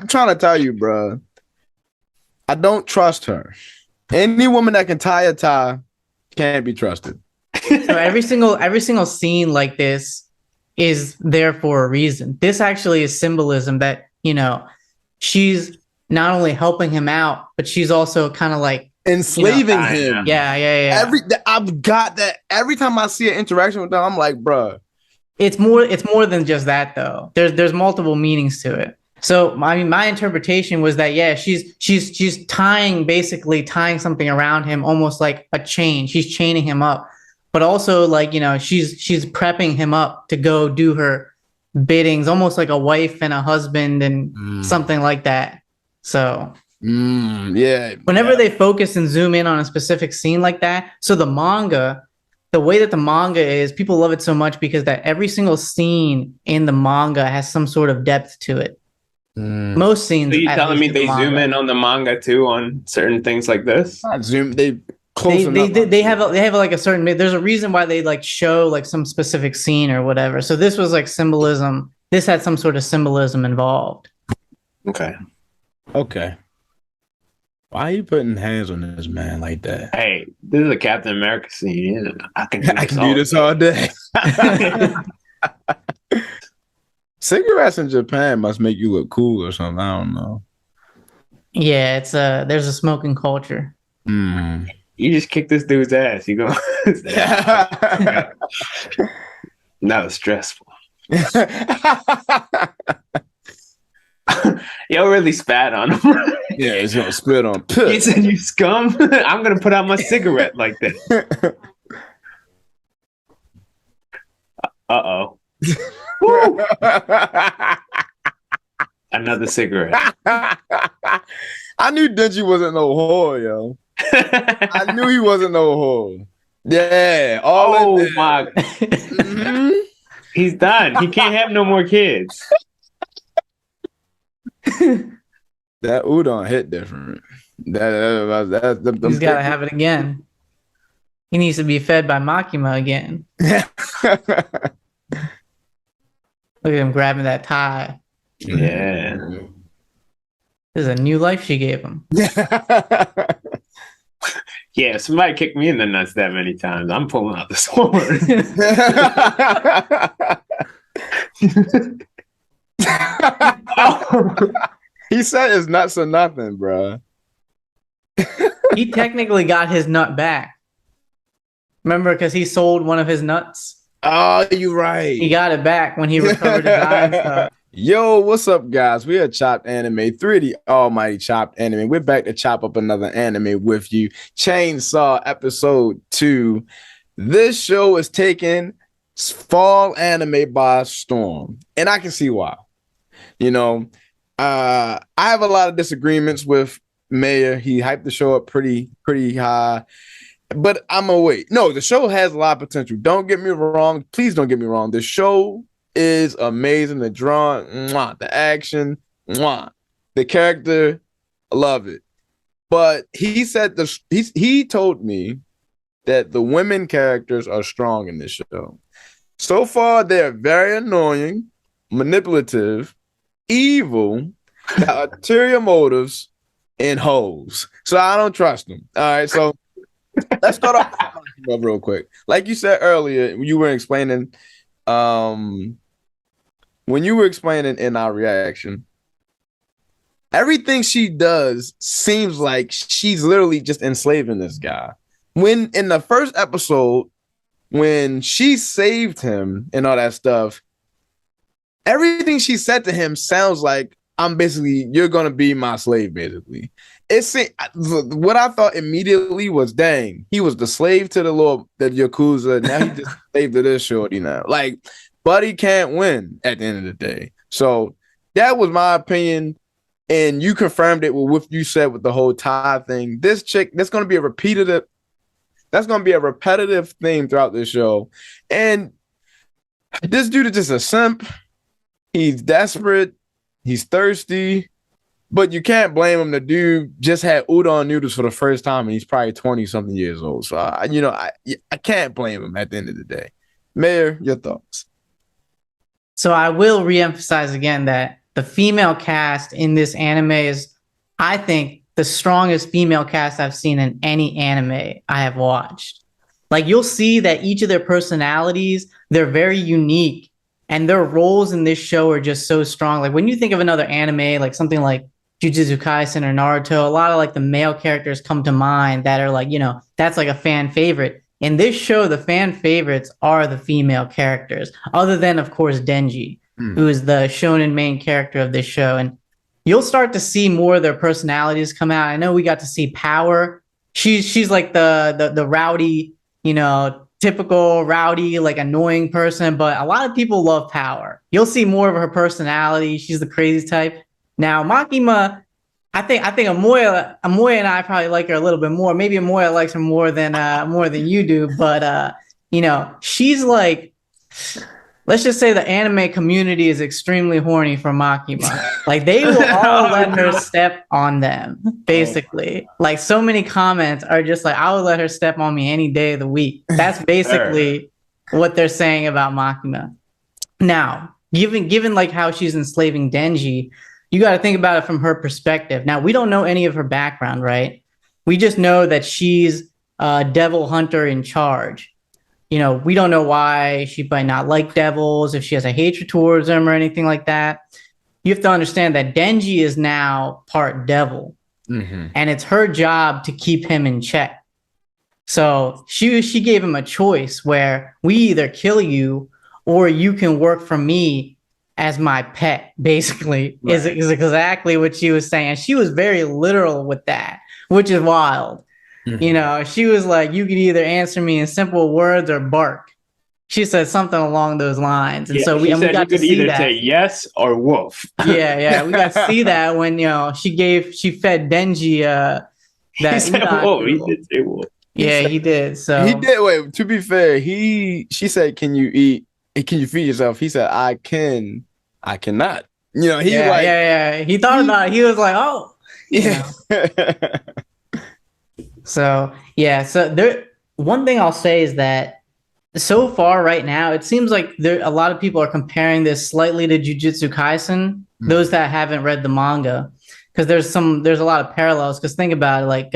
I'm trying to tell you, bro. I don't trust her. Any woman that can tie a tie can't be trusted. So every single scene like this is there for a reason. This actually is symbolism that, she's not only helping him out, but she's also kind of like Enslaving him. Yeah. I've got that every time I see an interaction with them. I'm like, bro. It's more than just that though. There's multiple meanings to it. So I mean, my interpretation was that yeah, she's basically tying something around him, almost like a chain. She's chaining him up, but also like she's prepping him up to go do her biddings, almost like a wife and a husband and something like that. So yeah. Whenever they focus and zoom in on a specific scene like that, so the way that the manga is, people love it so much because that every single scene in the manga has some sort of depth to it. Most scenes. So you telling me they zoom in on the manga too on certain things like this? Not zoom. They have like a certain. There's a reason why they like show like some specific scene or whatever. So this was like symbolism. This had some sort of symbolism involved. Okay. Why are you putting hands on this man like that? Hey, this is a Captain America scene. I can do this all day. Cigarettes in Japan must make you look cool or something. I don't know. Yeah, there's a smoking culture. You just kick this dude's ass. You go. That was stressful. Yo really spat on him. Yeah, he's gonna spit on. He said, "You scum! I'm gonna put out my cigarette like that." Uh-oh. Another cigarette. I knew Denji wasn't no whore, yo. I knew he wasn't no whore. Yeah. Oh my. He's done. He can't have no more kids. That udon hit different. He's got to have it again. He needs to be fed by Makima again. Look at him grabbing that tie. Yeah. This is a new life she gave him. Yeah, somebody kicked me in the nuts that many times. I'm pulling out the sword. He said it's nuts or nothing, bro. He technically got his nut back. Remember, because he sold one of his nuts. Oh, you're right. He got it back when he recovered his eye and stuff. Yo, what's up, guys? We are Chopped Anime, 3D Almighty Chopped Anime. We're back to chop up another anime with you. Chainsaw episode 2. This show is taking fall anime by storm, and I can see why. I have a lot of disagreements with Mayor. He hyped the show up pretty high. But I'm gonna wait. No, the show has a lot of potential. Don't get me wrong. Please don't get me wrong. The show is amazing. The drawing, the action, the character, I love it. But he said he told me that the women characters are strong in this show. So far, they're very annoying, manipulative, evil, got ulterior motives, and hoes. So I don't trust them. All right, so let's start off real quick. Like you said earlier, when you were explaining in our reaction, everything she does seems like she's literally just enslaving this guy. When in the first episode, when she saved him and all that stuff, everything she said to him sounds like you're gonna be my slave, basically. What I thought immediately was, dang, he was the slave to the Yakuza. Now he just slave to this shorty now. Like, Buddy can't win at the end of the day. So that was my opinion. And you confirmed it with what you said with the whole tie thing. This chick, that's going to be a repetitive theme throughout this show. And this dude is just a simp. He's desperate. He's thirsty. But you can't blame him. The dude just had udon noodles for the first time, and he's probably 20-something years old. So, I can't blame him at the end of the day. Mayor, your thoughts? So I will reemphasize again that the female cast in this anime is, I think, the strongest female cast I've seen in any anime I have watched. Like, you'll see that each of their personalities, they're very unique, and their roles in this show are just so strong. Like, when you think of another anime, like something like Jujutsu Kaisen or Naruto, a lot of like the male characters come to mind that are like, that's like a fan favorite. In this show, the fan favorites are the female characters, other than, of course, Denji, who is the shonen main character of this show. And you'll start to see more of their personalities come out. I know we got to see Power. She's like the rowdy, typical rowdy, like annoying person, but a lot of people love Power. You'll see more of her personality. She's the crazy type. Now, Makima, I think Amoya and I probably like her a little bit more. Maybe Amoya likes her more than you do, but she's like, let's just say the anime community is extremely horny for Makima. Like, they will all let her step on them, basically. Like, so many comments are just like, I would let her step on me any day of the week. That's basically what they're saying about Makima. Now, given like how she's enslaving Denji, you got to think about it from her perspective. Now, we don't know any of her background, right? We just know that she's a devil hunter in charge. We don't know why she might not like devils, if she has a hatred towards them or anything like that. You have to understand that Denji is now part devil, and it's her job to keep him in check. So she gave him a choice where we either kill you or you can work for me as my pet, basically, right. is exactly what she was saying. And she was very literal with that, which is wild. She was like, you could either answer me in simple words or bark. She said something along those lines. And so we got to see that. Say yes or woof. Yeah. We got to see that when, she fed Denji that. He said woof. He did say woof. Yeah, he did. So he did. Wait, to be fair, she said, can you feed yourself? He said, I cannot. He He thought about it. He was like, oh, yeah. So there. One thing I'll say is that so far right now, it seems like a lot of people are comparing this slightly to Jujutsu Kaisen. Those that haven't read the manga, because there's a lot of parallels. Because think about it, like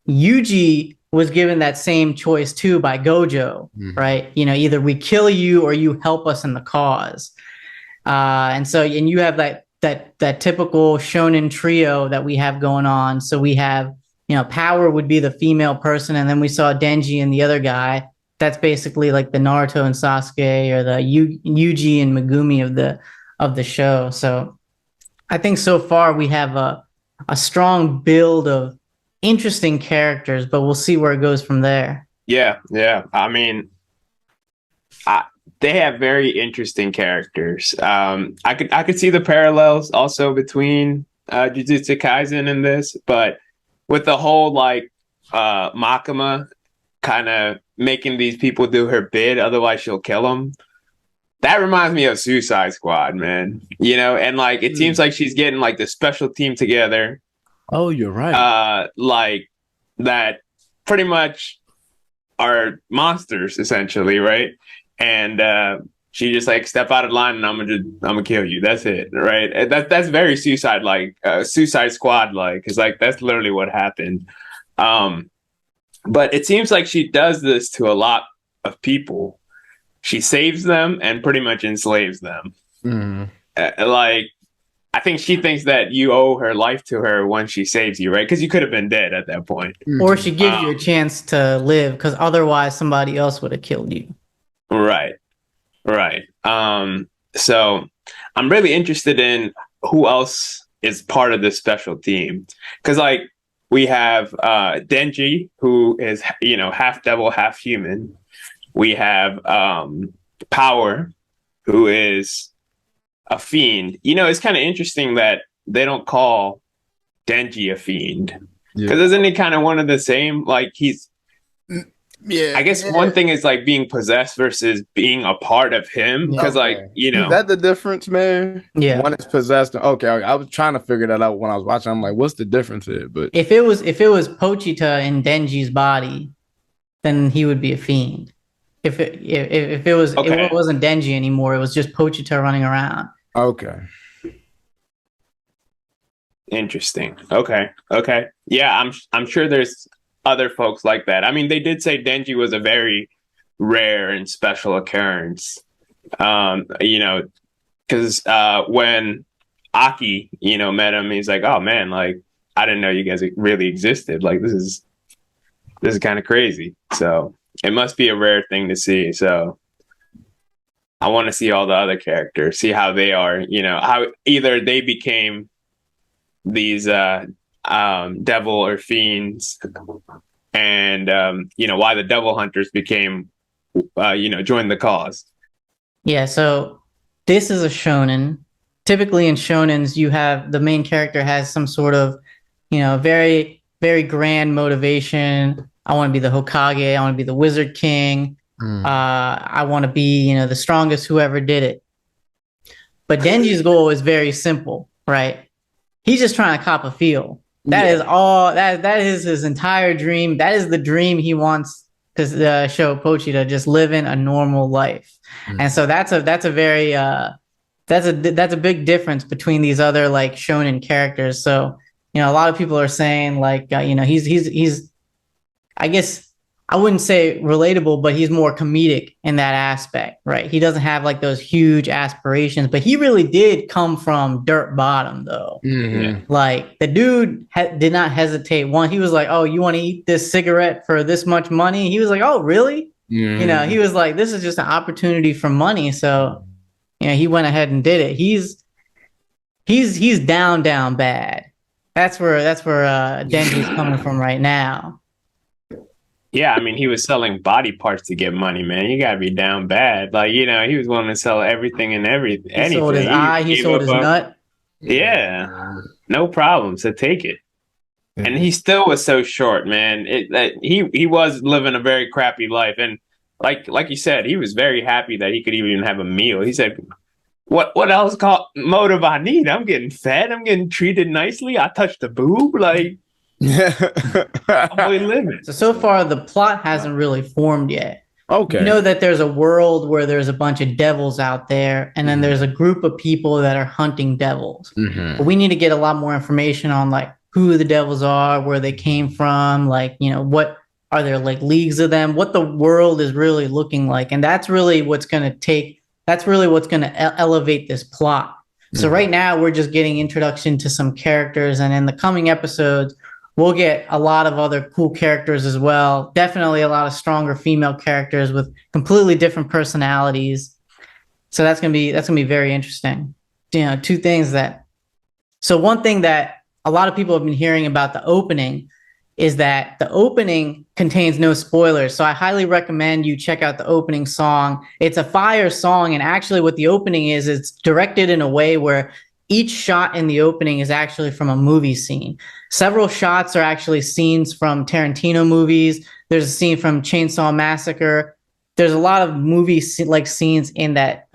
Yuji was given that same choice too by Gojo, right? Either we kill you or you help us in the cause. And you have that typical shonen trio that we have going on. So we have, Power would be the female person, and then we saw Denji and the other guy. That's basically like the Naruto and Sasuke, or the Yuji and Megumi of the show. So I think so far we have a strong build of interesting characters, but we'll see where it goes from there. Yeah. I mean, they have very interesting characters. I could see the parallels also between Jujutsu Kaisen and this, but with the whole like Makima kind of making these people do her bid, otherwise she'll kill them. That reminds me of Suicide Squad, man. And like it seems like she's getting like the special team together. Oh, you're right. Like that pretty much are monsters essentially, right? And she just like, step out of line and I'm gonna kill you. That's it, right? And that's very Suicide Squad like, because like that's literally what happened. But it seems like she does this to a lot of people. She saves them and pretty much enslaves them. Like, I think she thinks that you owe her life to her when she saves you, right? Because you could have been dead at that point. Or she gives you a chance to live, because otherwise somebody else would have killed you. Right. So I'm really interested in who else is part of this special team. Because like we have Denji, who is, half devil, half human. We have Power, who is a fiend. It's kind of interesting that they don't call Denji a fiend, because isn't he kind of one of the same? Like he's, I guess one thing is like being possessed versus being a part of him. Because is that the difference, man? Yeah, one is possessed. Okay, I was trying to figure that out when I was watching. I'm like, what's the difference here? But if it was Pochita in Denji's body, then he would be a fiend. If it wasn't Denji anymore, it was just Pochita running around. Okay. Interesting. Okay. Okay. Yeah, I'm sure there's other folks like that. I mean, they did say Denji was a very rare and special occurrence. You know, because when Aki, met him, he's like, "Oh man, like I didn't know you guys really existed. Like this is kind of crazy." So it must be a rare thing to see. So I want to see all the other characters, see how they are. How either they became these devil or fiends, and why the devil hunters became, joined the cause. Yeah, so this is a shonen. Typically in shonens, you have the main character has some sort of, very, very grand motivation. I want to be the Hokage. I want to be the Wizard King. I want to be, the strongest whoever did it. But Denji's goal is very simple, right? He's just trying to cop a feel. That is all. That is his entire dream. That is the dream he wants to show Pochi, to just live in a normal life. And so that's a very that's a big difference between these other like shonen characters. So a lot of people are saying like he's I guess I wouldn't say relatable, but he's more comedic in that aspect, right? He doesn't have like those huge aspirations, but he really did come from dirt bottom though. Like the dude did not hesitate. He was like, "Oh, you want to eat this cigarette for this much money?" He was like, "Oh, really?" He was like, "This is just an opportunity for money." So, he went ahead and did it. He's down bad. That's where Denji's coming from right now. Yeah, I mean, he was selling body parts to get money, man. You gotta be down bad. Like, he was willing to sell everything and anything. He sold his eye, he sold his nut. Yeah, no problem. So take it. And he still was so short, man. He was living a very crappy life, and like you said, he was very happy that he could even have a meal. He said, "What else motive I need? I'm getting fed. I'm getting treated nicely. I touched a boob, like." I'm really living. So far, the plot hasn't really formed yet. Okay. You know that there's a world where there's a bunch of devils out there, and then there's a group of people that are hunting devils. But we need to get a lot more information on like who the devils are, where they came from, like what are there like leagues of them, what the world is really looking like, and that's really what's going to elevate this plot. So right now we're just getting introduction to some characters, and in the coming episodes we'll get a lot of other cool characters as well. Definitely a lot of stronger female characters with completely different personalities. So that's gonna be very interesting. Two things so one thing that a lot of people have been hearing about the opening is that the opening contains no spoilers. So I highly recommend you check out the opening song. It's a fire song, and actually what the opening is, it's directed in a way where each shot in the opening is actually from a movie scene. Several shots are actually scenes from Tarantino movies. There's a scene from Chainsaw Massacre. There's a lot of movie like scenes in that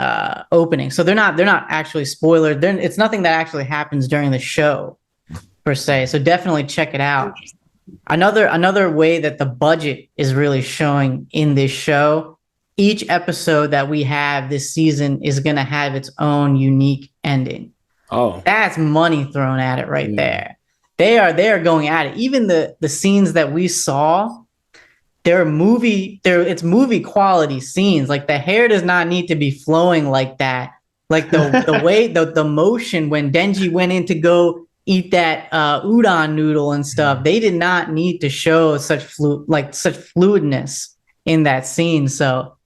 opening. So they're not actually spoilers. It's nothing that actually happens during the show per se. So definitely check it out. Another way that the budget is really showing in this show, each episode that we have this season is going to have its own unique ending. Oh, that's money thrown at it right there. They are going at it. Even the scenes that we saw, it's movie quality scenes. Like the hair does not need to be flowing like that. Like the way the motion when Denji went in to go eat that udon noodle and stuff, they did not need to show such fluidness in that scene. So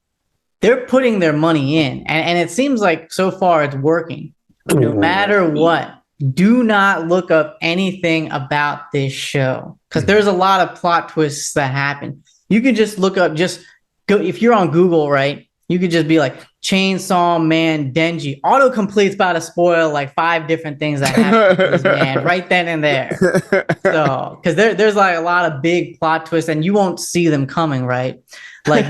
they're putting their money in, and it seems like so far it's working. No matter what, do not look up anything about this show because there's a lot of plot twists that happen. You can just look up, if you're on Google, right? You could just be like Chainsaw Man Denji. Autocomplete's about to spoil like 5 different things that happen to this man right then and there. So, because there's like a lot of big plot twists and you won't see them coming, right? Like,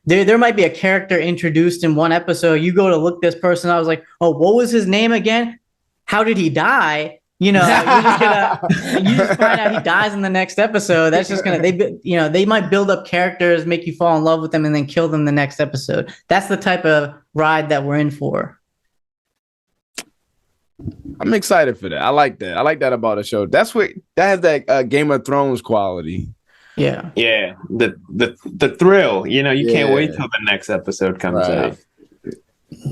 there might be a character introduced in one episode. You go to look this person. I was like, oh, what was his name again? How did he die? You just find out he dies in the next episode. That's just they might build up characters, make you fall in love with them, and then kill them the next episode. That's the type of ride that we're in for. I'm excited for that. I like that. I like that about the show. That has that Game of Thrones quality. Yeah. Yeah, the thrill. You can't wait till the next episode comes out.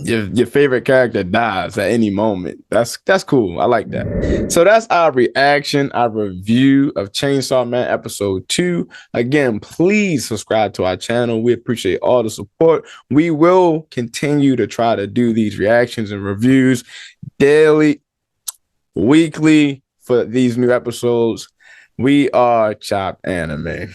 Your favorite character dies at any moment. That's cool. I like that. So that's our reaction, our review of Chainsaw Man episode 2. Again, please subscribe to our channel. We appreciate all the support. We will continue to try to do these reactions and reviews daily, weekly for these new episodes. We are Chop Anime.